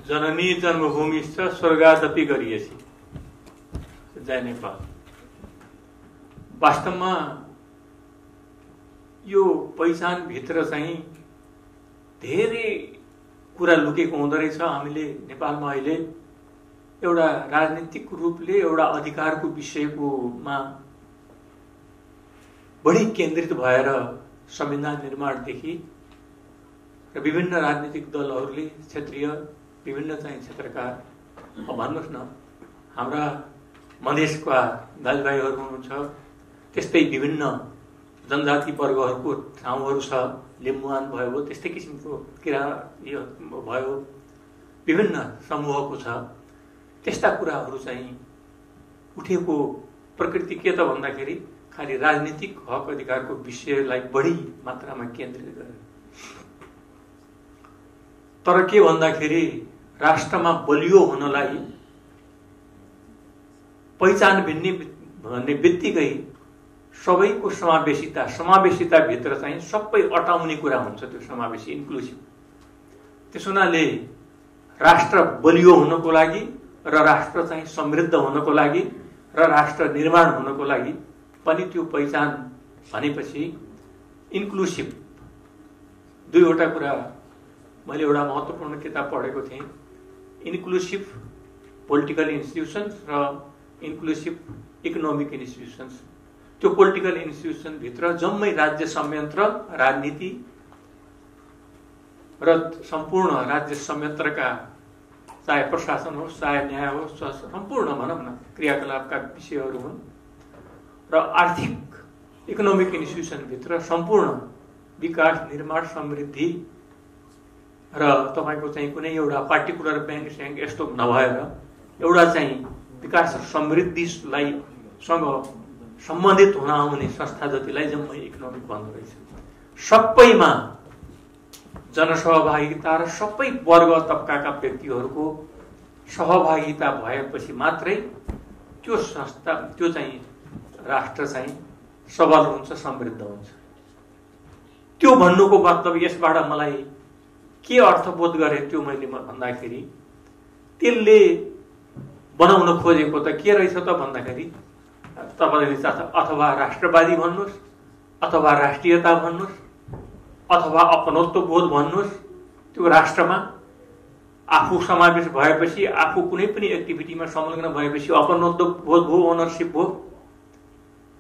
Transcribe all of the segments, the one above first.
जननी जन्मभूमिश्च स्वर्गादपि गरिएछि। जय नेपाल। वास्तवमा यो पहिचानभित्र चाहिँ धेरै कुरा लुकेको हुँदो रहेछ। हामीले नेपालमा अहिले एउटा राजनीतिक रूपले एउटा अधिकारको विषयकोमा बढी केन्द्रित भएर संविधान निर्माणदेखि र विभिन्न राजनीतिक दलहरूले क्षेत्रीय विभिन्न चाहिँ क्षेत्रका भन्नुहोस् न, हाम्रा मधेसका दाजुभाइहरू हुनुहुन्छ, त्यस्तै विभिन्न जनजाति वर्गहरूको ठाउँहरू छ, लिम्बुवान भयो, त्यस्तै किसिमको किरा यो भयो, विभिन्न समूहको छ। त्यस्ता कुराहरू चाहिँ उठेको प्रकृति के त भन्दाखेरि खालि राजनीतिक हक अधिकारको विषयलाई बढी मात्रामा केन्द्रित गरे। तर के भन्दाखेरि राष्ट्रमा बलियो हुनलाई पहिचान भन्ने बित्तिकै सबैको समावेशिता भित्र चाहिँ सबै अटाउने कुरा हुन्छ। त्यो समावेशी इन्क्लुसिभ। त्यसो हुनाले राष्ट्र बलियो हुनको लागि र राष्ट्र चाहिँ समृद्ध हुनको लागि र राष्ट्र निर्माण हुनको लागि पनि त्यो पहिचान भनेपछि इन्क्लुसिभ दुईवटा कुरा। मैले एउटा महत्त्वपूर्ण किताब पढेको थिएँ, इन्क्लुसिभ पोलिटिकल इन्स्टिट्युसन्स र इन्क्लुसिभ इकोनोमिक इन्स्टिट्युसन्स। त्यो पोलिटिकल इन्स्टिट्युसन भित्र जम्मै राज्य संयन्त्र, राजनीति र सम्पूर्ण राज्य संयन्त्रका चाहे प्रशासन होस्, चाहे न्याय होस्, सम्पूर्ण भनौँ न क्रियाकलापका विषयहरू हुन्। र आर्थिक इकोनोमिक इन्स्टिट्युसनभित्र सम्पूर्ण विकास, निर्माण, समृद्धि र तपाईँको चाहिँ कुनै एउटा पार्टिकुलर ब्याङ्क स्याङ्क यस्तो नभएर एउटा चाहिँ विकास र समृद्धिलाई सँग सम्बन्धित हुन आउने संस्था जतिलाई जम्मै इकोनोमिक भन्दो रहेछ। सबैमा जनसहभागिता र सबै वर्ग तबकाका व्यक्तिहरूको सहभागिता भएपछि मात्रै त्यो संस्था, त्यो चाहिँ राष्ट्र चाहिँ सबल हुन्छ, समृद्ध हुन्छ। त्यो भन्नुको मतलब यसबाट मलाई के अर्थबोध गरे त्यो मैले भन्दाखेरि त्यसले बनाउन खोजेको त के रहेछ त भन्दाखेरि तपाईँले अथवा राष्ट्रवादी भन्नुहोस्, अथवा राष्ट्रियता भन्नुहोस्, अथवा अपनत्व बोध भन्नुहोस्। त्यो राष्ट्रमा आफू समावेश भएपछि, आफू कुनै पनि एक्टिभिटीमा संलग्न भएपछि अपनत्व बोध भयो, ओनरसिप भयो।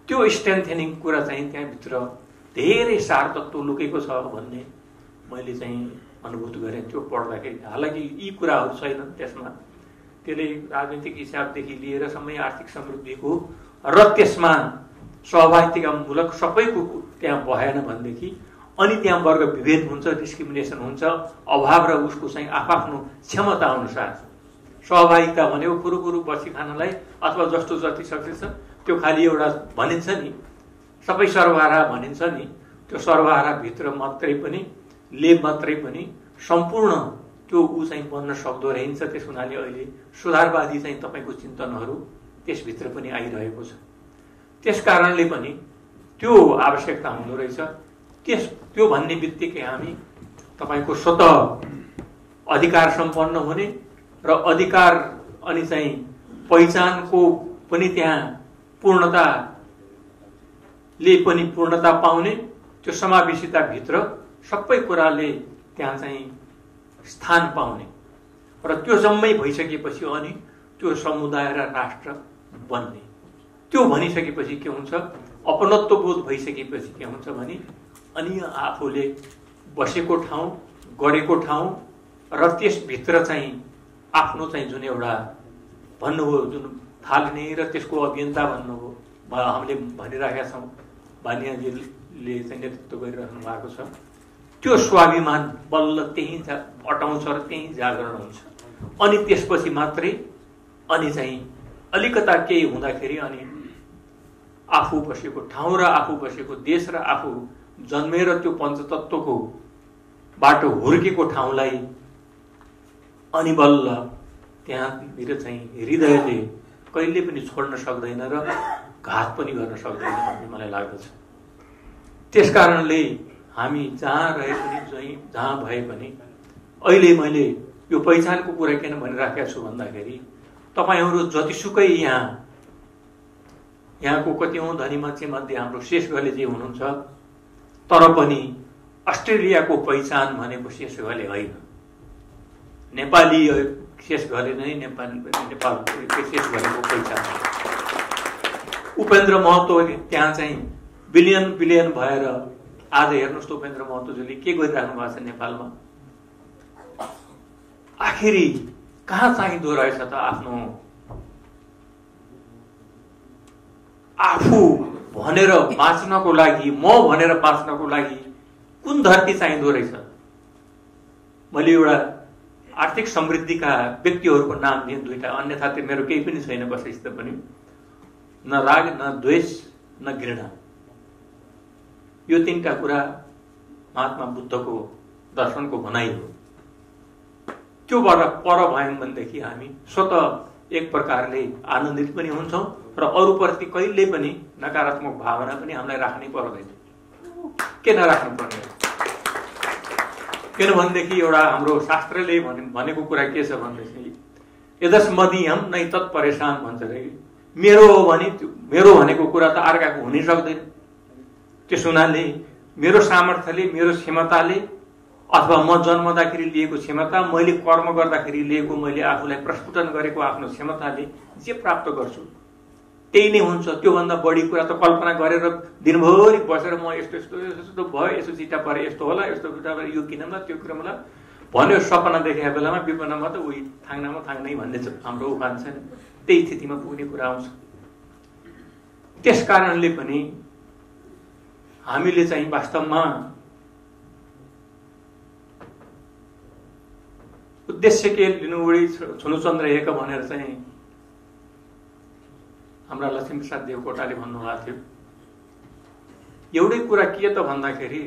त्यो स्ट्रेन्थेनिङ कुरा चाहिँ त्यहाँभित्र धेरै सार तत्त्व लुकेको छ भन्ने मैले चाहिँ अनुभूत गरेँ त्यो पढ्दाखेरि। हालाकि यी कुराहरू छैनन् त्यसमा। त्यसले राजनीतिक हिसाबदेखि लिएर सबै आर्थिक समृद्धिको र त्यसमा सहभागितामूलक सबैको त्यहाँ भएन भनेदेखि अनि त्यहाँ वर्ग विभेद हुन्छ, डिस्क्रिमिनेसन हुन्छ, अभाव र उसको चाहिँ आफ्नो क्षमता अनुसार सहभागिता भनेको कुरो बसी खानलाई अथवा जस्तो जति सक्छ त्यो खालि एउटा भनिन्छ नि, सबै सर्वहारा भनिन्छ नि, त्यो सर्वहाराभित्र मात्रै पनि सम्पूर्ण त्यो ऊ चाहिँ बन्न सक्दो रहन्छ। त्यस हुनाले अहिले सुधारवादी चाहिँ तपाईँको चिन्तनहरू त्यसभित्र पनि आइरहेको छ। त्यस कारणले पनि त्यो आवश्यकता हुँदो रहेछ। त्यो भन्ने बित्तिकै हामी तपाईँको स्वतः अधिकार सम्पन्न हुने र अधिकार अनि चाहिँ पहिचानको पनि त्यहाँ पूर्णता पाउने, त्यो समावेशिताभित्र सबै कुराले त्यहाँ चाहिँ स्थान पाउने र त्यो जम्मै भइसकेपछि अनि त्यो समुदाय र राष्ट्र बन्ने। त्यो भनिसकेपछि के हुन्छ, अपनत्व बोध भइसकेपछि के हुन्छ भने अनि आफूले बसेको ठाउँ, गरेको ठाउँ र त्यसभित्र चाहिँ आफ्नो चाहिँ जुन एउटा भन्नुभयो, जुन थाल्ने र त्यसको अभियन्ता भन्नुभयो, हामीले भनिरहेका छौँ, भानियाजीले चाहिँ नेतृत्व गरिरहनु भएको छ। त्यो स्वाभिमान बल्ल त्यहीँ अटाउँछ र त्यहीँ जागरण हुन्छ। अनि त्यसपछि मात्रै अनि चाहिँ अलिकता केही हुँदाखेरि अनि आफू बसेको ठाउँ र आफू बसेको देश र आफू जन्मेर त्यो पञ्चतत्त्वको बाटो हुर्केको ठाउँलाई अनि बल्ल त्यहाँतिर चाहिँ हृदयले कहिले पनि छोड्न सक्दैन र घात पनि गर्न सक्दैन भन्ने मलाई लाग्दछ। त्यस कारणले हामी जहाँ रहे पनि, जहाँ भए पनि अहिले मैले यो पहिचानको कुरा किन भनिराखेको छु भन्दाखेरि तपाईहरू जतिसुकै यहाँको कतिौं धनी मान्छे मध्ये हाम्रो शेषगले जे हुनुहुन्छ, तर पनि अस्ट्रेलियाको पहिचान भनेको शेषगले होइन, नेपाली शेषगले नै नेपालको शेषगलेको पहिचान। उपेन्द्र महतो त्यहाँ चाहिँ बिलियन भएर आज हेर्नुहोस् त उपेन्द्र महतोजीले के गरिराख्नु भएको छ नेपालमा। आखिरी कहाँ चाहिँदो रहेछ त आफू भनेर बाँच्नको लागि, म भनेर बाँच्नको लागि कुन धरती चाहिँदो रहेछ। मैले एउटा आर्थिक समृद्धिका व्यक्तिहरूको नाम दिएँ दुईटा, अन्यथा त्यो मेरो केही पनि छैन कसैसित पनि, न राग न द्वेष न घृणा। यो तीनटा कुरा महात्मा बुद्धको दर्शनको भनाइ हो। त्योबाट पर भयौं भनेदेखि हामी स्वतः एक प्रकारले आनन्दित पनि हुन्छौं र अरूप्रति कहिले पनि नकारात्मक भावना पनि हामीलाई राख्नै पर्दैन। के नराख्नु पर्ने? किनभनेदेखि एउटा हाम्रो शास्त्रले भनेको कुरा के छ भनेदेखि यदस्मदीयम नै तत् परेशान भन्छ रे। मेरो हो भने मेरो भनेको कुरा त अर्काको हुनै सक्दैन। त्यस हुनाले मेरो सामर्थ्यले, मेरो क्षमताले अथवा म जन्मदाखेरि लिएको क्षमता, मैले कर्म गर्दाखेरि लिएको, मैले आफूलाई प्रस्फुटन गरेको आफ्नो क्षमताले जे प्राप्त गर्छु त्यही नै हुन्छ। त्योभन्दा बढी कुरा त कल्पना गरेर दिनभरि बसेर म यस्तो यस्तो यस्तो भयो, यस्तो चिट्टा परे, यस्तो होला, यस्तो चिट्टा परे, यो किनमा त्यो किनमा भन्यो सपना देखेको बेलामा विपन्नमा त उही थाङ्नामा थाङ्नै भन्ने हाम्रो उखान छ नि, त्यही स्थितिमा पुग्ने कुरा आउँछ। त्यस कारणले पनि हामीले चाहिँ वास्तवमा उद्देश्य के लिनु उडी छुनुचन्द्र एक भनेर चाहिँ हाम्रा लक्ष्मीप्रसाद देवकोटाले भन्नुभएको थियो। एउटै कुरा के त भन्दाखेरि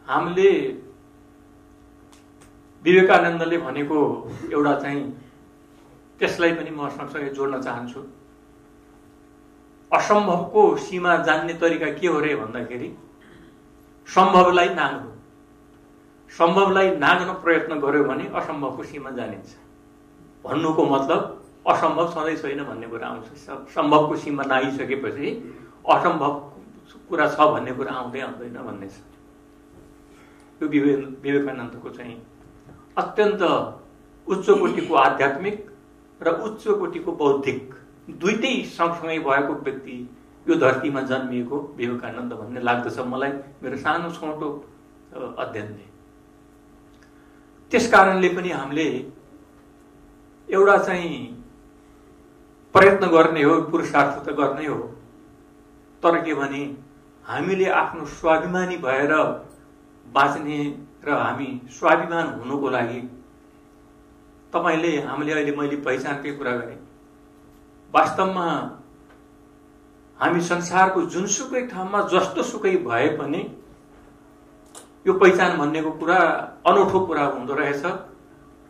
हामीले विवेकानन्दले भनेको एउटा चाहिँ त्यसलाई पनि म सँगसँगै जोड्न चाहन्छु। असम्भवको सीमा जान्ने तरिका के हो रे भन्दाखेरि सम्भवलाई नाग्नु। सम्भवलाई नाग्न प्रयत्न गर्यो भने असम्भवको सीमा जानिन्छ। भन्नुको मतलब असम्भव सधैँ छैन भन्ने कुरा आउँछ। सम्भवको सीमा नागिसकेपछि असम्भव कुरा छ भन्ने कुरा आउँदैन भन्ने छ। यो विवेकानन्दको चाहिँ अत्यन्त उच्च कोटिको आध्यात्मिक र उच्च कोटिको बौद्धिक दुईटै सँगसँगै भएको व्यक्ति यो धरतीमा जन्मिएको विवेकानन्द भन्ने लाग्दछ मलाई मेरो सानो छोटो अध्ययनले। त्यस कारणले पनि हामीले एउटा चाहिँ प्रयत्न गर्ने हो, पुरुषार्थ त गर्नै हो, तर के भने हामीले आफ्नो स्वाभिमानी भएर बाँच्ने र हामी स्वाभिमान हुनुको लागि हामीले अहिले मैले पहिचानकै कुरा गरेँ। वास्तवमा हामी संसारको जुनसुकै ठाउँमा जस्तो सुकै भए पनि यो पहिचान भन्नेको कुरा अनौठो कुरा हुँदो रहेछ।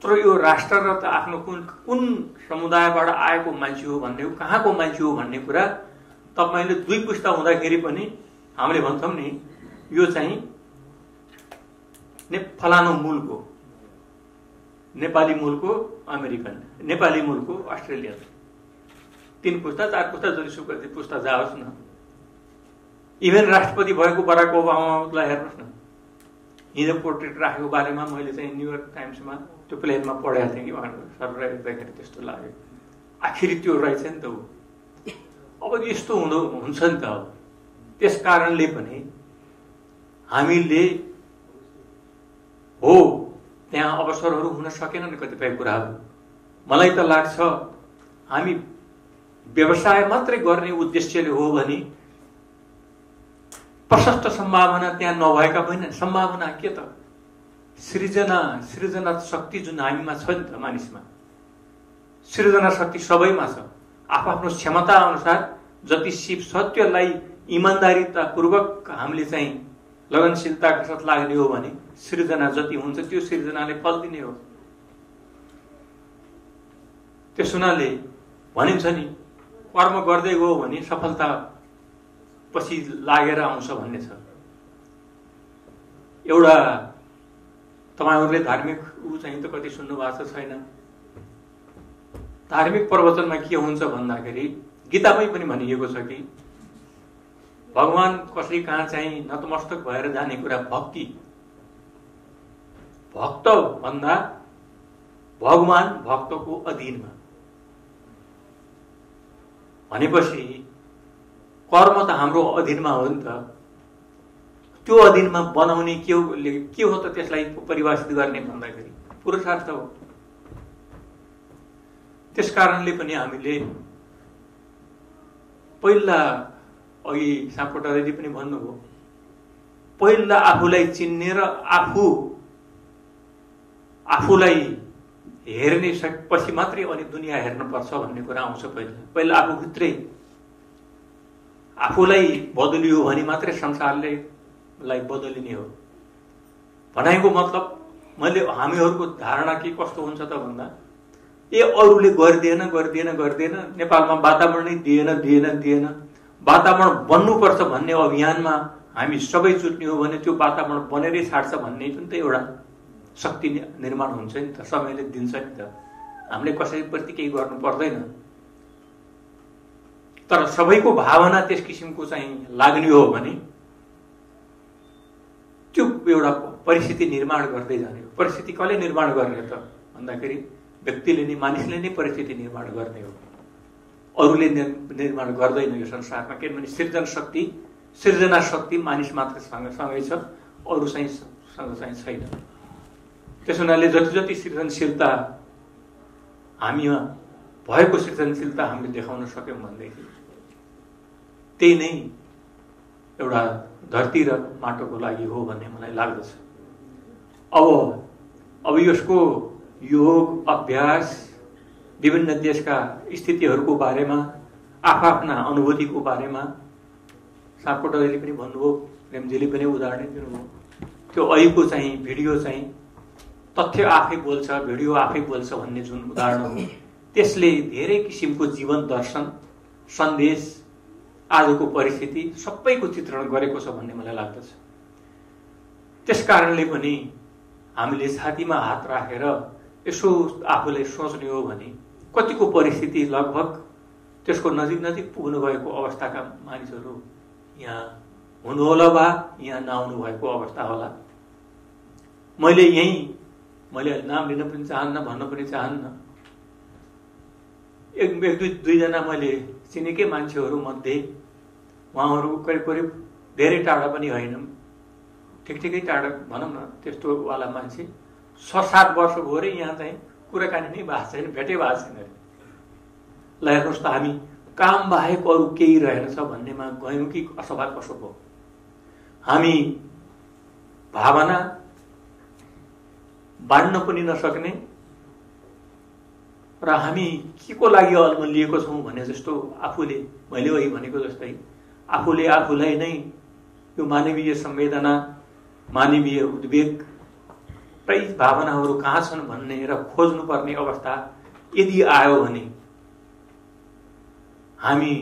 तर यो राष्ट्र र त आफ्नो कुन समुदायबाट आएको मान्छे हो भन्ने हो, कहाँको मान्छे हो भन्ने कुरा तपाईले दुई पुस्ता हुँदाखेरि पनि हामीले भन्छौं नि यो चाहिँ फलानु मूलको, नेपाली मूलको अमेरिकन, नेपाली मूलको अस्ट्रेलियन, तीन पुस्ता चार पुस्ता जतिसुकै पुस्ता जाओस् न। इभेन राष्ट्रपति भएको बराक ओबामालाई हेर्नुहोस् न, हिजो पोर्ट्रेट राखेको बारेमा मैले चाहिँ न्युयोर्क टाइम्समा त्यो प्लेनमा पढेको थिएँ कि सर हेर्दाखेरि त्यस्तो लाग्यो। आखिरी त्यो रहेछ नि त ऊ। अब यस्तो हुन्छ नि त। अब त्यस कारणले पनि हामीले हो त्यहाँ अवसरहरू हुन सकेन नि कतिपय कुराहरू। मलाई त लाग्छ हामी व्यवसाय मात्रै गर्ने उद्देश्यले हो भने प्रशस्त सम्भावना त्यहाँ नभएका पनि सम्भावना के त सृजना शक्ति जुन हामीमा छ नि त, मानिसमा सृजना शक्ति सबैमा छ। आफ्नो क्षमता अनुसार जति सिप सत्यलाई इमानदारीतापूर्वक हामीले चाहिँ लगनशीलताका साथ लाग्ने हो भने सृजना जति हुन्छ त्यो सृजनाले फल दिने हो। त्यस हुनाले भनिन्छ नि कर्म गर्दै गयो भने सफलता पछि लागेर आउँछ भन्ने छ। एउटा तपाईहरुले धार्मिक ऊ चाहिँ त कति सुन्नु भएको छैन। धार्मिक प्रवचनमा के हुन्छ भन्दाखेरि गीतामै पनि भनिएको छ कि भगवान कसै कहाँ चाहिँ नतमस्तक भएर जाने कुरा भक्ति, भक्त भन्दा भगवान भक्तको अधीनमा भनेपछि कर्म त हाम्रो अधीनमा हो नि त। त्यो अधीनमा बनाउने के हो त त्यसलाई परिभाषित गर्ने भन्दाखेरि पुरुषार्थ हो। त्यस कारणले पनि हामीले पहिला अघि सापकोटाले पनि भन्नुभयो, पहिला आफूलाई चिन्ने र आफूलाई हेर्ने पछि मात्रै अनि दुनियाँ हेर्नुपर्छ भन्ने कुरा आउँछ। पहिला आफूभित्रै आफूलाई बदलियो भने मात्रै संसारले बदलिने हो। भनाइको मतलब हामीहरूको धारणा के कस्तो हुन्छ त भन्दा अरूले गर्दिएन नेपालमा वातावरण नै दिएन वातावरण बन्नुपर्छ भन्ने अभियानमा हामी सबै जुट्ने हो भने त्यो वातावरण बनेरै छाड्छ भन्ने पनि त एउटा शक्ति निर्माण हुन्छ नि त, समयले दिन्छ नि त। हामीले कसैप्रति केही गर्नु पर्दैन, तर सबैको भावना त्यस किसिमको चाहिँ लाग्ने हो भने त्यो एउटा परिस्थिति निर्माण गर्दै जाने हो। परिस्थिति कसले निर्माण गर्ने त भन्दाखेरि व्यक्तिले नै, मानिसले नै परिस्थिति निर्माण गर्ने हो, अरूले निर्माण गर्दैन यो संसारमा। किनभने सृजना शक्ति मानिस मात्र सँगै छ, अरू चाहिँ सँग चाहिँ छैन। त्यस हुनाले जति सृजनशीलता हामीमा भएको सृजनशीलता हामीले देखाउन सक्यौँ भनेदेखि त्यही नै एउटा धरती र माटोको लागि हो भन्ने मलाई लाग्दछ। अब यसको योग अभ्यास, विभिन्न देशका स्थितिहरूको बारेमा, आफ्ना अनुभूतिको बारेमा सापकोटाले पनि भन्नुभयो, प्रेमजीले पनि उदाहरण दिनुभयो। त्यो अहिलेको चाहिँ भिडियो चाहिँ तथ्य आफै बोल्छ, भिडियो आफै बोल्छ भन्ने जुन उदाहरण हो, त्यसले धेरै किसिमको जीवन दर्शन, सन्देश, आजको परिस्थिति सबैको चित्रण गरेको छ भन्ने मलाई लाग्दछ। त्यस कारणले पनि हामीले छातीमा हात राखेर यसो आफूलाई सोच्ने हो भने कतिको परिस्थिति लगभग त्यसको नजिक पुग्नु भएको अवस्थाका मानिसहरू यहाँ हुनुहोला वा यहाँ नआउनु भएको अवस्था होला। मैले नाम लिन पनि चाहन्न, भन्न पनि चाहन्न। एक दुईजना मैले चिनेकै मान्छेहरू मध्ये उहाँहरू करिब धेरै टाढा पनि होइनन्, ठिकै टाढा भनौँ न, त्यस्तो वाला मान्छे 6-7 वर्ष भयो रे यहाँ चाहिँ कुराकानी नै भएको छैन, भेटै भएको छैन। ल हेर्नुहोस् त, हामी काम बाहेक अरू केही रहेनछ भन्नेमा गयौँ कि अथवा कसो भयो। हामी भावना बाँड्न पनि नसक्ने र हामी के को लागि अल्मलिएको छौँ भने जस्तो आफूले, मैले वही भनेको जस्तै आफूले आफूलाई नै यो मानवीय संवेदना, मानवीय उद्वेग र भावनाहरू कहाँ छन् भन्ने र खोज्नुपर्ने अवस्था यदि आयो भने हामी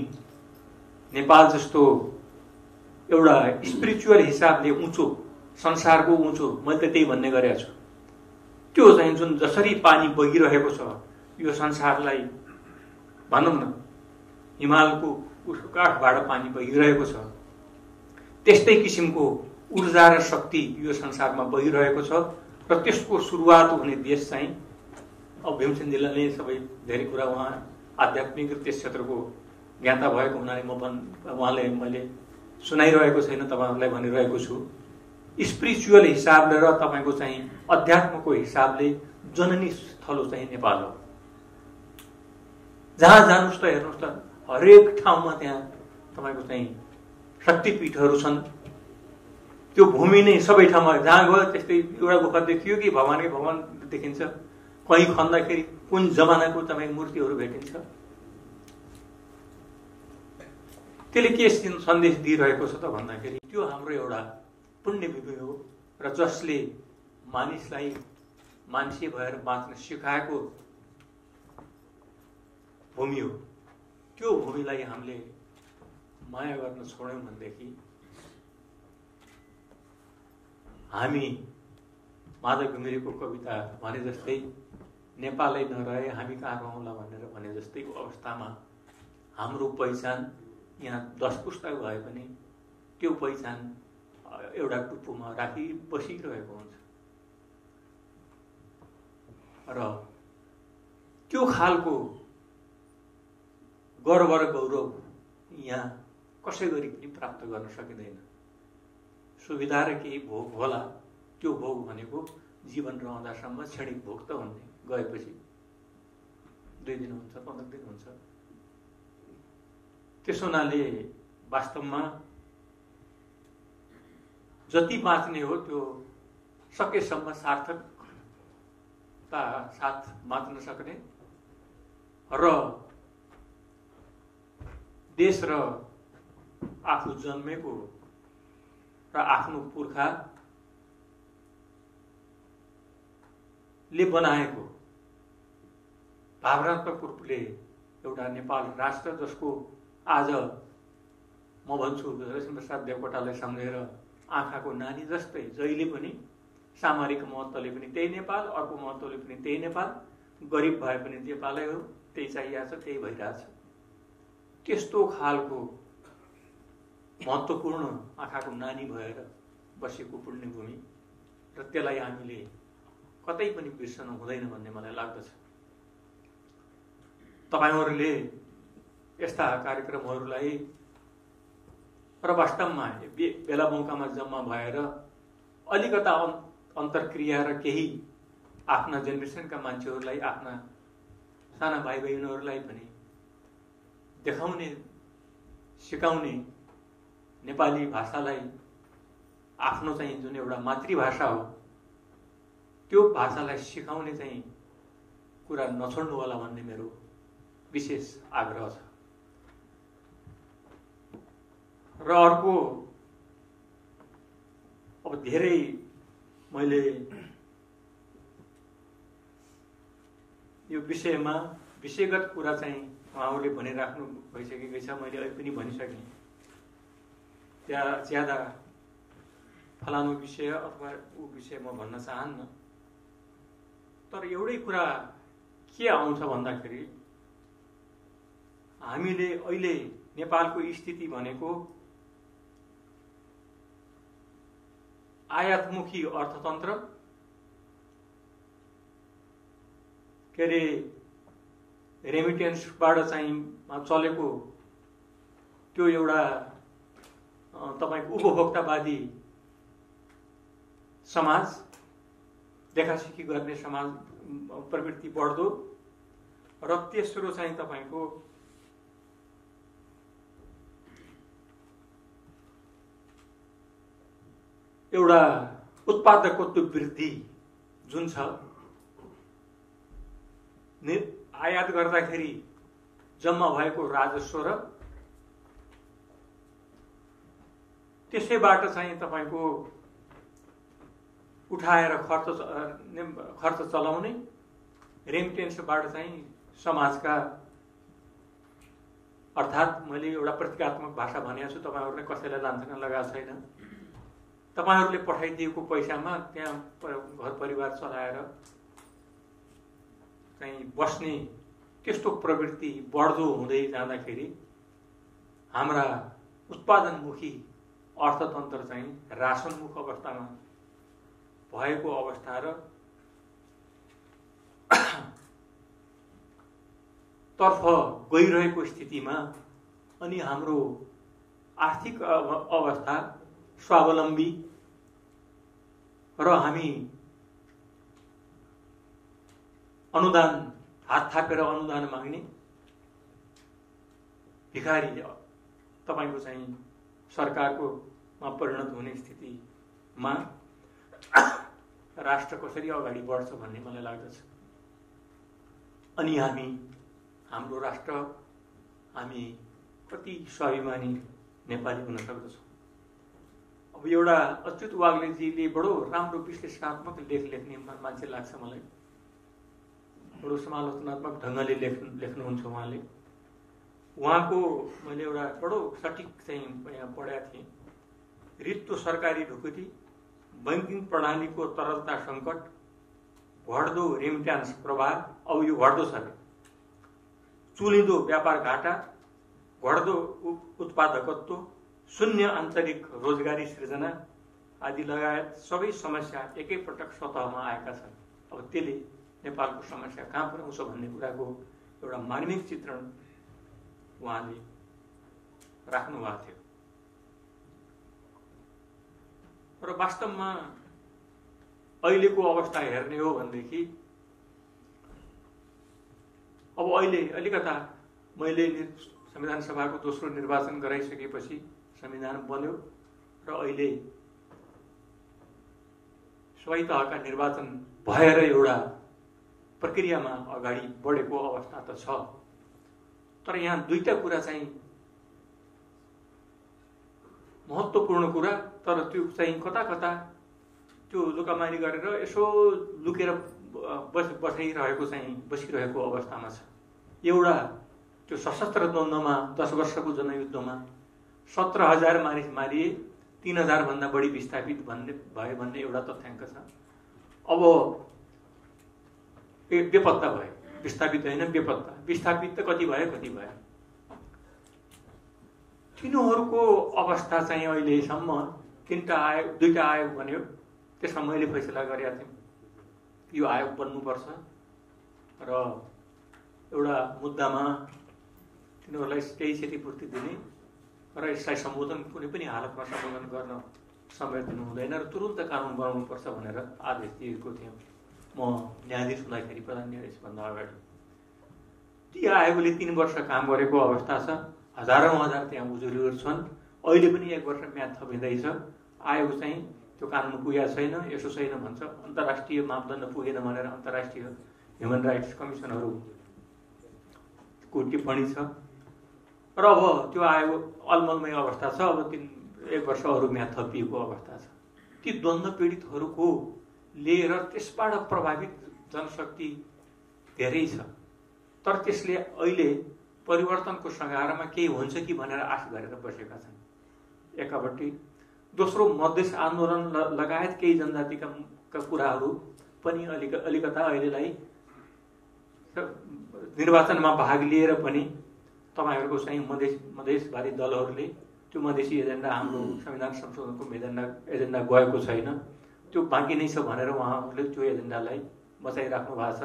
नेपाल जस्तो एउटा स्पिरिचुअल हिसाबले उँचो, संसारको उँचो, मैले त त्यही भन्ने गरेको छु, त्यो चाहिँ जुन जसरी पानी बगिरहेको छ यो संसारलाई, भनौँ न हिमालको काठबाट पानी बगिरहेको छ, त्यस्तै किसिमको ऊर्जा र शक्ति यो संसारमा बगिरहेको छ। र त्यसको सुरुवात हुने देश चाहिँ अब भीमसेनजीलाई नै सबै धेरै कुरा उहाँ आध्यात्मिक र त्यस क्षेत्रको ज्ञाता भएको हुनाले उहाँले मैले सुनाइरहेको छैन, तपाईँहरूलाई भनिरहेको छु। स्पिरिचुअल हिसाबले र तपाईँको चाहिँ अध्यात्मको हिसाबले जननी स्थल चाहिँ नेपाल हो। जहाँ जानुहोस् त हेर्नुहोस् त, हरेक ठाउँमा त्यहाँ तपाईँको चाहिँ शक्तिपीठहरू छन्। त्यो भूमि नै सबै ठाउँमा जहाँ गयो त्यस्तै एउटा गुफा देखियो कि भगवानकै भगवान देखिन्छ, कहीँ खन्दाखेरि कुन जमानाको तपाईँको मूर्तिहरू भेटिन्छ। त्यसले के सन्देश दिइरहेको छ त भन्दाखेरि त्यो हाम्रो एउटा पुण्य भूमि हो र जसले मानिसलाई मान्छे भएर बाँच्न सिकाएको भूमि हो। त्यो भूमिलाई हामीले माया गर्न छोड्यौँ भनेदेखि हामी माधव घिमिरेको कविता भने जस्तै नेपालै नरहे हामी कहाँ रहौँला भनेर भने जस्तैको अवस्थामा हाम्रो पहिचान यहाँ 10 पुस्ता भए पनि त्यो पहिचान एउटा टुप्पोमा राखी बसिरहेको हुन्छ र त्यो खालको गर्व र गौरव यहाँ कसै गरी पनि प्राप्त गर्न सकिँदैन। सुविधा र केही भोग होला, त्यो भोग भनेको जीवन रहँदासम्म क्षणिक भोग त हुने, गएपछि 2 दिन हुन्छ, 15 दिन हुन्छ। त्यसो हुनाले वास्तवमा जति बाँच्ने हो त्यो सकेसम्म सार्थकता साथ बाँच्न सक्ने र देश र आफू जन्मेको र आफ्नो पुर्खाले बनाएको भावनात्मक रूपले एउटा नेपाल राष्ट्र जसको आज म भन्छु लक्ष्मीप्रसाद देवकोटालाई सम्झेर आँखाको नानी जस्तै जहिले पनि सामरिक महत्त्वले पनि त्यही नेपाल, अर्को महत्त्वले पनि त्यही नेपाल, गरिब भए पनि नेपालै हो, त्यही चाहिएको छ, त्यही भइरहेछ। त्यस्तो खालको महत्त्वपूर्ण आँखाको नानी भएर बसेको पुण्यभूमि र त्यसलाई हामीले कतै पनि बिर्सनु हुँदैन भन्ने मलाई लाग्दछ। तपाईहरुले यस्ता कार्यक्रमहरूलाई र वास्तवमा बेला मौकामा जम्मा भएर अलिकता अन्तर्क्रिया र केही आफ्ना जेनेरेसनका मान्छेहरूलाई, आफ्ना साना भाइ बहिनीहरूलाई पनि देखाउने, सिकाउने, नेपाली भाषालाई आफ्नो चाहिँ जुन एउटा मातृभाषा हो त्यो भाषालाई सिकाउने चाहिँ कुरा नछोड्नु होला भन्ने मेरो विशेष आग्रह छ। र अर्को, अब धेरै मैले यो विषयमा विषयगत कुरा चाहिँ उहाँहरूले भनिराख्नु भइसकेको छ, मैले अहिले पनि भनिसकेँ। त्यहाँ ज्यादा फलानु विषय अथवा ऊ विषय म भन्न चाहन्न। तर एउटै कुरा के आउँछ भन्दाखेरि हामीले अहिले नेपालको स्थिति भनेको आयातमुखी अर्थतन्त्र, के अरे रेमिटेन्सबाट चाहिँ चलेको त्यो एउटा तपाईको उपभोक्तावादी समाज, देखासिखी गर्ने समाज प्रवृत्ति बढ्दो र तेस्रो चाहिँ तपाईको एउटा उत्पादकत्व वृद्धि जुन छ, आयात गर्दाखेरि जम्मा भएको राजस्व र त्यसैबाट चाहिँ तपाईको उठाएर खर्च चलाउने, रेमिटेन्सबाट चाहिँ समाजका, अर्थात् मैले एउटा प्रतीकात्मक भाषा भनेको छु, तपाईहरुले कसैलाई लान्छन लगाएको छैन। तपाईहरुले पठाइदिएको पैसामा त्यहाँ घर परिवार चलाएर चाहिँ बस्ने त्यस्तो प्रवृत्ति बढ्दो हुँदै जाँदाखेरि हाम्रा उत्पादनमुखी अर्थतन्त्र चाहिँ रासनमुख अवस्थामा भएको अवस्था र तर्फ गइरहेको स्थितिमा अनि हाम्रो आर्थिक अवस्था स्वावलम्बी र हामी अनुदान हात थापेर अनुदान माग्ने भिखारी तपाईको चाहिँ सरकारको परिणत हुने स्थितिमा राष्ट्र कसरी अगाडि बढ्छ भन्ने मलाई लाग्दछ। अनि हाम्रो राष्ट्र, हामी कति स्वाभिमानी नेपाली हुन सक्दछौँ। अब एउटा अच्युत वाग्लेजीले बडो राम्रो विश्लेषणात्मक लेख लेख्ने मान्छे लाग्छ मलाई, बडो समालोचनात्मक ढङ्गले लेख्नुहुन्छ उहाँले। उहाँको मैले एउटा बडो सटिक चाहिँ यहाँ पढेको थिएँ। रित्तो सरकारी ढुकुटी, बैंकिङ प्रणालीको तरलता सङ्कट, घट्दो रेमिट्यान्स प्रवाह, अब यो घट्दो छ, चुलिँदो व्यापार घाटा, घट्दो उत्पादकत्व, शून्य आन्तरिक रोजगारी सृजना आदि लगायत सबै समस्या एकैपटक सतहमा आएका छन्। अब त्यसले नेपालको समस्या कहाँ पुर्याउँछ भन्ने कुराको एउटा मार्मिक चित्रण उहाँले राख्नु भएको थियो। र वास्तवमा अहिलेको अवस्था हेर्ने हो भनेदेखि अब अहिले अलिकता मैले संविधान सभाको दोस्रो निर्वाचन गराइसकेपछि संविधान बन्यो र अहिले सबै तहका निर्वाचन भएर एउटा प्रक्रियामा अगाडि बढेको अवस्था त छ। तर यहाँ दुईटा कुरा चाहिँ महत्त्वपूर्ण कुरा, तर त्यो चाहिँ कता कता त्यो लुकामारी गरेर यसो लुकेर बसिरहेको अवस्थामा छ। एउटा त्यो सशस्त्र द्वन्द्वमा 10 वर्षको जनयुद्धमा 17,000 मानिस मारिए, 3,000 भन्दा बढी विस्थापित भए भन्ने एउटा तथ्याङ्क छ। अब बेपत्ता भयो, विस्थापित होइन बेपत्ता। विस्थापित त कति भयो तिनीहरूको अवस्था चाहिँ अहिलेसम्म 3टा आयोग 2टा आयोग बन्यो। त्यसमा मैले फैसला गरेका थिएँ यो आयोग बन्नुपर्छ र एउटा मुद्दामा तिनीहरूलाई केही क्षतिपूर्ति दिने र यसलाई सम्बोधन कुनै पनि हालतमा सम्बोधन गर्न समय दिनु हुँदैन र तुरुन्त कानुन बनाउनुपर्छ भनेर आदेश दिएको थियो म न्यायाधीश हुँदाखेरि, प्रधान न्यायाधीशभन्दा अगाडि। ती आयोगले 3 वर्ष काम गरेको अवस्था छ। हजारौं हजार त्यहाँ उजुरीहरू छन्। अहिले पनि 1 वर्ष म्याद थपिँदैछ। आयोग चाहिँ त्यो कानुन पुगेको छैन, यसो छैन भन्छ। अन्तर्राष्ट्रिय मापदण्ड पुगेन भनेर अन्तर्राष्ट्रिय ह्युमन राइट्स कमिसनहरूको टिप्पणी छ र अब त्यो आयोग अलमलमय अवस्था छ। अब 1 वर्ष अरू म्याद थपिएको अवस्था छ। ती द्वन्द्व पीडितहरूको लिएर त्यसबाट प्रभावित जनशक्ति धेरै छ, तर त्यसले अहिले परिवर्तनको सङ्घारमा केही हुन्छ कि भनेर आश गरेर बसेका छन् एकापट्टि। दोस्रो, मधेस आन्दोलन लगायत केही जनजातिका कुराहरू पनि अलिकता अहिलेलाई निर्वाचनमा भाग लिएर पनि तपाईहरुको चाहिँ मधेसवादी दलहरूले त्यो मधेसी एजेन्डा हाम्रो संविधान संशोधनको एजेन्डा गएको छैन, त्यो बाँकी नै छ भनेर उहाँहरूले त्यो एजेन्डालाई बचाइराख्नु भएको छ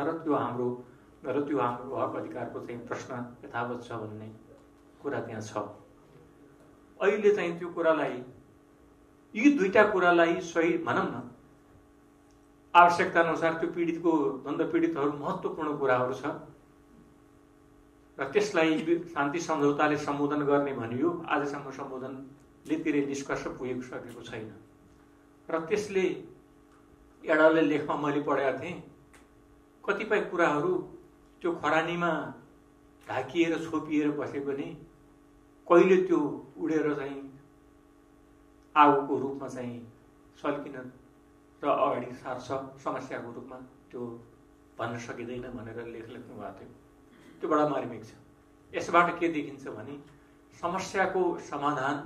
र त्यो हाम्रो हक अधिकारको चाहिँ प्रश्न यथावत छ भन्ने कुरा त्यहाँ छ। अहिले चाहिँ त्यो कुरालाई, यी दुईटा कुरालाई सही भनौँ न, आवश्यकता अनुसार त्यो पीडितको द्वन्द्व पीडितहरू महत्त्वपूर्ण कुराहरू छ र त्यसलाई शान्ति सम्झौताले सम्बोधन गर्ने भनियो। आजसम्म सम्बोधनले तिरै निष्कर्ष पुगिसकेको छैन र त्यसले एडाले लेखमा मैले पढेका थिएँ कतिपय कुराहरू त्यो खरानीमा ढाकिएर छोपिएर बसे पनि कहिले त्यो उडेर चाहिँ आगोको रूपमा चाहिँ सल्किन र अगाडि सार्छ, समस्याको रूपमा त्यो भन्न सकिँदैन भनेर लेख लेख्नु भएको थियो। त्यो बडा मार्मिक छ। यसबाट के देखिन्छ भने समस्याको समाधान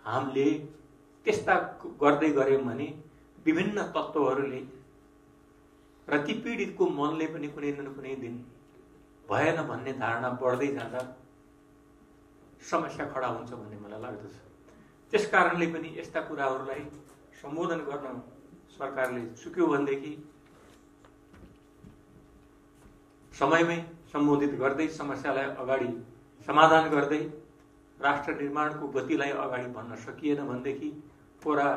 हामीले त्यस्ता गर्दै गऱ्यौँ भने विभिन्न तत्त्वहरूले र ती पीडितको मनले पनि कुनै न कुनै दिन भएन भन्ने धारणा बढ्दै जाँदा समस्या खडा हुन्छ भन्ने मलाई लाग्दछ। त्यस कारणले पनि यस्ता कुराहरूलाई सम्बोधन गर्न सरकारले चुक्यो भनेदेखि समयमै सम्बोधित गर्दै समस्यालाई अगाडि समाधान गर्दै राष्ट्र निर्माणको गतिलाई अगाडि बढ्न सकिएन भनेदेखि पुरा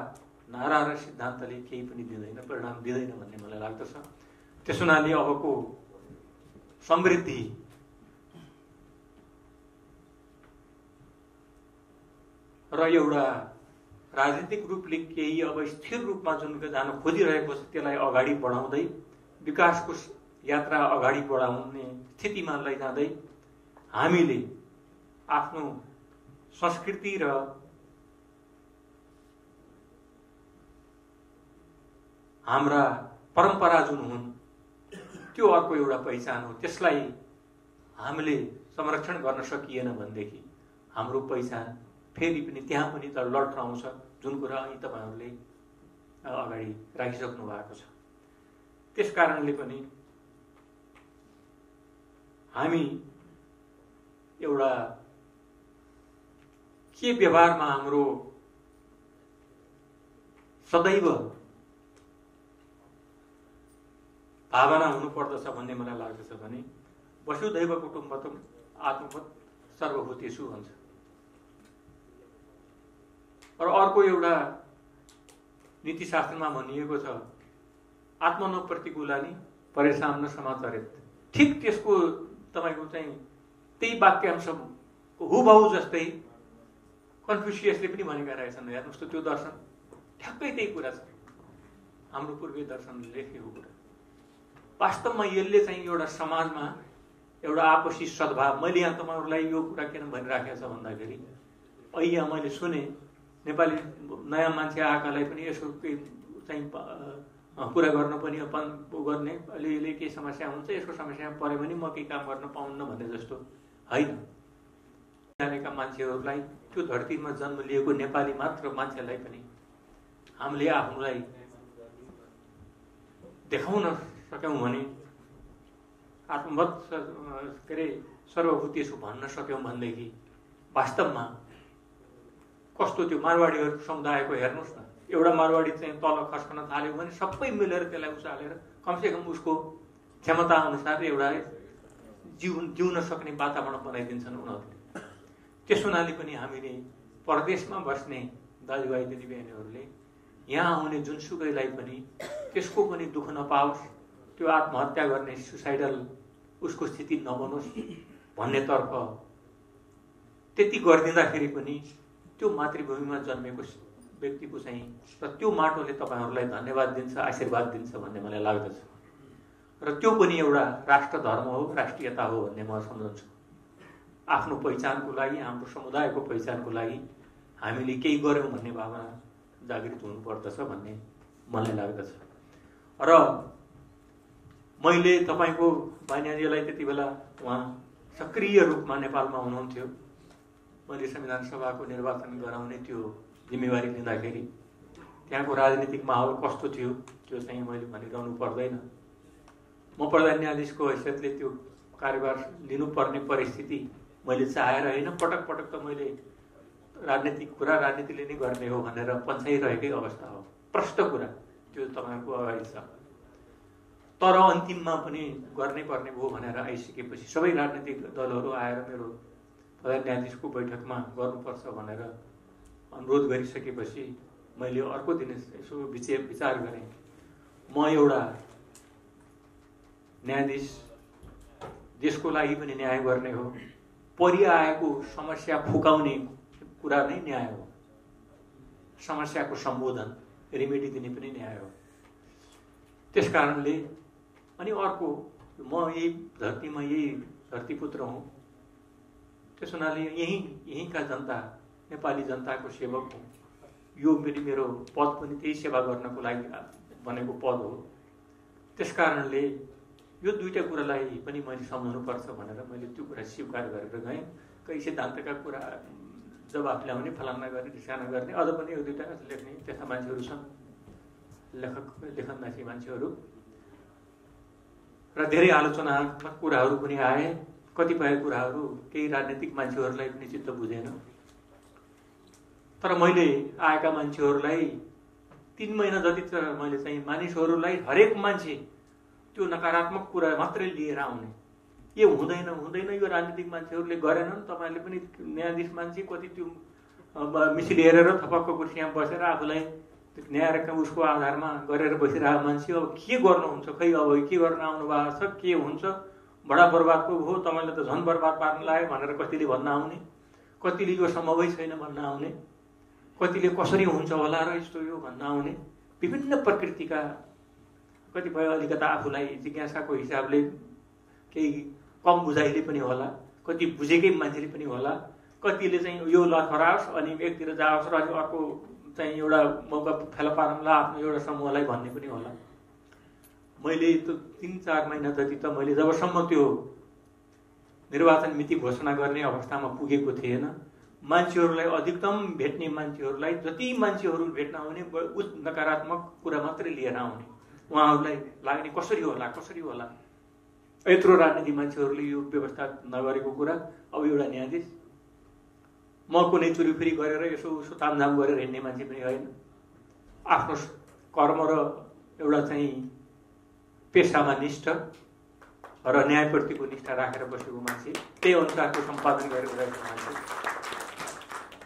नारा र सिद्धान्तले केही पनि दिँदैन, परिणाम दिँदैन भन्ने मलाई लाग्दछ। त्यस हुनाले अबको समृद्धि र एउटा राजनीतिक रूपले केही अब स्थिर रूपमा जुन जान खोजिरहेको छ त्यसलाई अगाडि बढाउँदै विकासको यात्रा अगाडि बढाउने स्थितिमा लैजाँदै हामीले आफ्नो संस्कृति र हाम्रा परम्परा जुन हुन् त्यो अर्को एउटा पहिचान हो, त्यसलाई हामीले संरक्षण गर्न सकिएन भनेदेखि हाम्रो पहिचान फेरि पनि त्यहाँ पनि त लड्ठाउँछ। जुन कुरा अहिले तपाईहरूले अगाडि राखिसक्नु भएको छ। त्यस कारणले पनि हामी एउटा के व्यवहारमा हाम्रो सदैव भावना हुनुपर्दछ भन्ने मलाई लाग्दछ भने वसुधैव कुटुम्बकम् आत्मवत् सर्वभूतेषु भन्छ। र अर्को एउटा नीतिशास्त्रमा भनिएको छ आत्मनो प्रतिकूलानि परेशान न समाचरित। ठिक त्यसको तपाईको चाहिँ त्यही वाक्यांश हुबहु जस्तै कन्फ्युसियसले पनि भनेका रहेछन्। हेर्नुहोस् त त्यो दर्शन ठ्याक्कै त्यही कुरा छ, हाम्रो पूर्वीय दर्शनले लेखेको कुरा। वास्तवमा यसले चाहिँ एउटा समाजमा एउटा आपसी सद्भाव, मैले यहाँ तपाईँहरूलाई यो कुरा किन भनिराखेको छ भन्दाखेरि अहिले मैले सुने नेपाली नयाँ मान्छे आएकालाई पनि यसो चाहिँ कुरा गर्न पनि गर्ने अलिअलि केही समस्या हुन्छ, यसको समस्या परे पनि म केही काम गर्न पाउन्न भन्ने जस्तो होइन। जानेका मान्छेहरूलाई त्यो धरतीमा जन्म लिएको नेपाली मात्र मान्छेलाई पनि हामीले आफूलाई देखाउन सक्यौँ भने आत्मवत् के अरे सर्वभूतेषु भन्न सक्यौँ भनेदेखि वास्तवमा कस्तो त्यो मारवाडीहरू समुदायको हेर्नुहोस् न, एउटा मारवाडी चाहिँ तल खस्कन थाल्यो भने सबै मिलेर त्यसलाई उचालेर कमसेकम उसको क्षमता अनुसार एउटा जिउन सक्ने वातावरण बनाइदिन्छन् उनीहरूले। त्यस हुनाले पनि हामीले परदेशमा बस्ने दाजुभाइ दिदीबहिनीहरूले यहाँ आउने जुनसुकैलाई पनि त्यसको पनि दुःख नपाओस्, त्यो आत्महत्या गर्ने सुसाइडल उसको स्थिति नबनोस् भन्नेतर्फ त्यति गरिदिँदाखेरि पनि त्यो मातृभूमिमा जन्मेको व्यक्तिको चाहिँ र त्यो माटोले तपाईँहरूलाई धन्यवाद दिन्छ, आशीर्वाद दिन्छ भन्ने मलाई लाग्दछ। र त्यो पनि एउटा राष्ट्र धर्म हो, राष्ट्रियता हो भन्ने म सम्झन्छु। आफ्नो पहिचानको लागि, हाम्रो समुदायको पहिचानको लागि हामीले केही गर्यौँ भन्ने भावना जागृत हुनुपर्दछ भन्ने मलाई लाग्दछ। र मैले तपाईँको बानियाजीलाई त्यति बेला उहाँ सक्रिय रूपमा नेपालमा हुनुहुन्थ्यो, मैले संविधान सभाको निर्वाचन गराउने त्यो जिम्मेवारी लिँदाखेरि त्यहाँको राजनीतिक माहौल कस्तो थियो त्यो चाहिँ मैले भनिरहनु पर्दैन। म प्रधान न्यायाधीशको हैसियतले त्यो कार्यभार लिनुपर्ने परिस्थिति मैले चाहेर होइन, पटक पटक त मैले राजनीतिक कुरा राजनीतिले नै गर्ने हो भनेर पन्छाइरहेकै अवस्था हो। प्रष्ट कुरा त्यो तपाईँहरूको अगाडि छ। तर अन्तिममा पनि गर्नै पर्ने भयो भनेर आइसकेपछि सबै राजनीतिक दलहरू आएर मेरो प्रधान न्यायाधीशको बैठकमा गर्नुपर्छ भनेर अनुरोध गरिसकेपछि मैले अर्को दिन यसो विचार गरेँ, म एउटा न्यायाधीश देशको लागि पनि न्याय गर्ने हो, परिआएको समस्या फुकाउने कुरा नै न्याय हो, समस्याको सम्बोधन रेमेडी दिने पनि न्याय हो। त्यस कारणले अनि अर्को म यही धरतीमा यही धरतीपुत्र हुँ, त्यस हुनाले यहीँका जनता नेपाली जनताको सेवक हुँ। यो मेरो पद पनि त्यही सेवा गर्नको लागि बनेको पद हो। त्यस कारणले यो दुईटा कुरालाई पनि मैले सम्झनुपर्छ भनेर मैले त्यो कुरा स्वीकार गरेर गएँ। कहीँ सिद्धान्तका कुरा जवाफ ल्याउने, फलाना गर्ने, ठिकाना गर्ने, अझ पनि एक दुईवटा लेख्ने त्यस्ता मान्छेहरू छन्, लेखनदासी मान्छेहरू, र धेरै आलोचनात्मक कुराहरू पनि आए। कतिपय कुराहरू केही राजनीतिक मान्छेहरूलाई पनि चित्त बुझेन। तर मैले आएका मान्छेहरूलाई 3 महिना जति मैले चाहिँ मानिसहरूलाई हरेक मान्छे त्यो नकारात्मक कुरा मात्रै लिएर आउने, यो हुँदैन हुँदैन, यो राजनीतिक मान्छेहरूले गरेनन्, तपाईँले पनि न्यायाधीश मान्छे कति त्यो मिसिल हेरेर थपक्क कुर्सीमा बसेर आफूलाई न्याय र उसको आधारमा गरेर बसिरहेको मान्छे अब के गर्नुहुन्छ, खै अब के गर्न आउनु भएको छ, के हुन्छ, बडा बर्बाद पो भयो, तपाईँले त झन् बर्बाद पार्न लाग्यो भनेर कतिले भन्न आउने, कतिले यो सम्भवै छैन भन्न आउने, कतिले कसरी हुन्छ होला र यस्तो यो भन्न आउने, विभिन्न प्रकृतिका कतिपय अलिकता आफूलाई जिज्ञासाको हिसाबले केही कम बुझाइले पनि होला, कति बुझेकै मान्छेले पनि होला, कतिले चाहिँ यो लथराओस् अनि एकतिर जाओस् र अर्को चाहिँ एउटा मौका फेला पारौँला आफ्नो एउटा समूहलाई भन्ने पनि होला। मैले त 3-4 महिना जति त मैले जबसम्म त्यो निर्वाचन मिति घोषणा गर्ने अवस्थामा पुगेको थिएन, मान्छेहरूलाई अधिकतम भेट्ने मान्छेहरूलाई जति मान्छेहरू भेट्न आउने उस नकारात्मक कुरा मात्रै लिएर आउने, उहाँहरूलाई लाग्ने कसरी होला यत्रो राजनीति मान्छेहरूले यो व्यवस्था नगरेको कुरा। अब एउटा न्यायाधीश म कुनै चुरीफुरी गरेर यसो उसो तामझाम गरेर हिँड्ने मान्छे पनि होइन, आफ्नो कर्म र एउटा चाहिँ पेसामा निष्ठ र न्यायप्रतिको निष्ठा राखेर बसेको मान्छे, त्यही अनुसारको सम्पादन गरेर गएको मान्छे।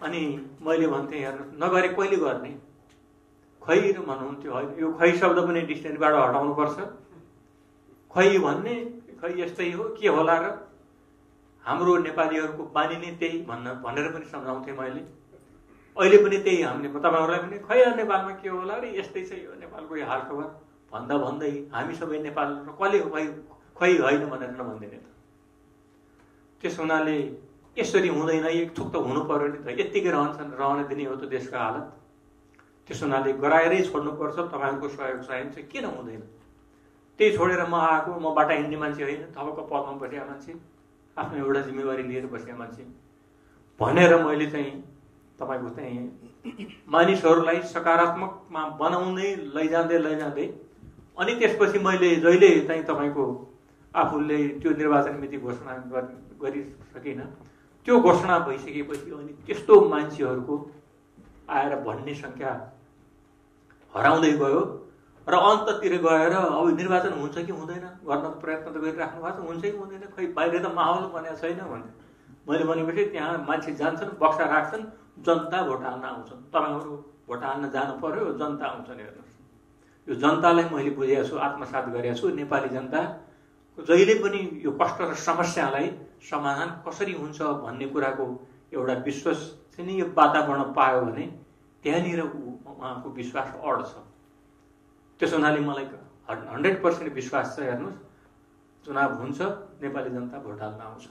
अनि मैले भन्थेँ हेर्नु नगरे कहिले गर्ने, खै र भन्नुहुन्थ्यो। होइन, यो खै शब्द पनि डिक्सनरीबाट हटाउनुपर्छ। खै भन्ने खै यस्तै हो, के होला र, हाम्रो नेपालीहरूको बानी नै त्यही भनेर पनि सम्झाउँथेँ मैले। अहिले पनि त्यही हामीले तपाईँहरूलाई पनि खै नेपालमा के होला र, यस्तै छ यो नेपालको यो हालखबर भन्दै हामी सबै नेपाल कसले खै होइन भनेर नभन्दैन त। त्यस हुनाले यसरी हुँदैन, एक थुक त हुनु पर्यो नि त, यत्तिकै रहन दिने हो त देशका हालत। त्यस हुनाले गराएरै छोड्नुपर्छ, तपाईँहरूको सहयोग चाहिन्छ, किन हुँदैन। त्यही छोडेर म आएको, म बाटा हिँड्ने मान्छे होइन, थपक्क पदमा बसेका मान्छे, आफ्नो एउटा जिम्मेवारी लिएर बसेका मान्छे भनेर मैले चाहिँ तपाईँको चाहिँ मानिसहरूलाई सकारात्मकमा बनाउँदै लैजाँदै अनि त्यसपछि मैले जहिले चाहिँ तपाईँको आफूले त्यो निर्वाचन मिति घोषणा गरिसकिनँ, त्यो घोषणा भइसकेपछि अनि त्यस्तो मान्छेहरूको आएर भन्ने सङ्ख्या हराउँदै गयो र अन्ततिर गएर अब निर्वाचन हुन्छ कि हुँदैन गर्न प्रयत्न त गरिराख्नु भएको छ, हुन्छ कि हुँदैन, खै बाहिर त माहौल बनेको छैन भन्थे। मैले भनेपछि त्यहाँ मान्छे जान्छन्, बक्सा राख्छन्, जनता भोट हाल्न आउँछन्। तपाईँहरू भोट हाल्न जानु पर्यो, जनता आउँछन्। हेर्नुहोस्, यो जनतालाई मैले बुझेको छु, आत्मसात गरेको छु। नेपाली जनता जहिले पनि यो कष्ट र समस्यालाई समाधान कसरी हुन्छ भन्ने कुराको एउटा विश्वसनीय वातावरण पायो भने त्यहाँनिर उहाँको विश्वास अड्छ। त्यस हुनाले मलाई 100% विश्वास छ। हेर्नुहोस्, चुनाव हुन्छ, नेपाली जनता भोट हाल्न आउँछ।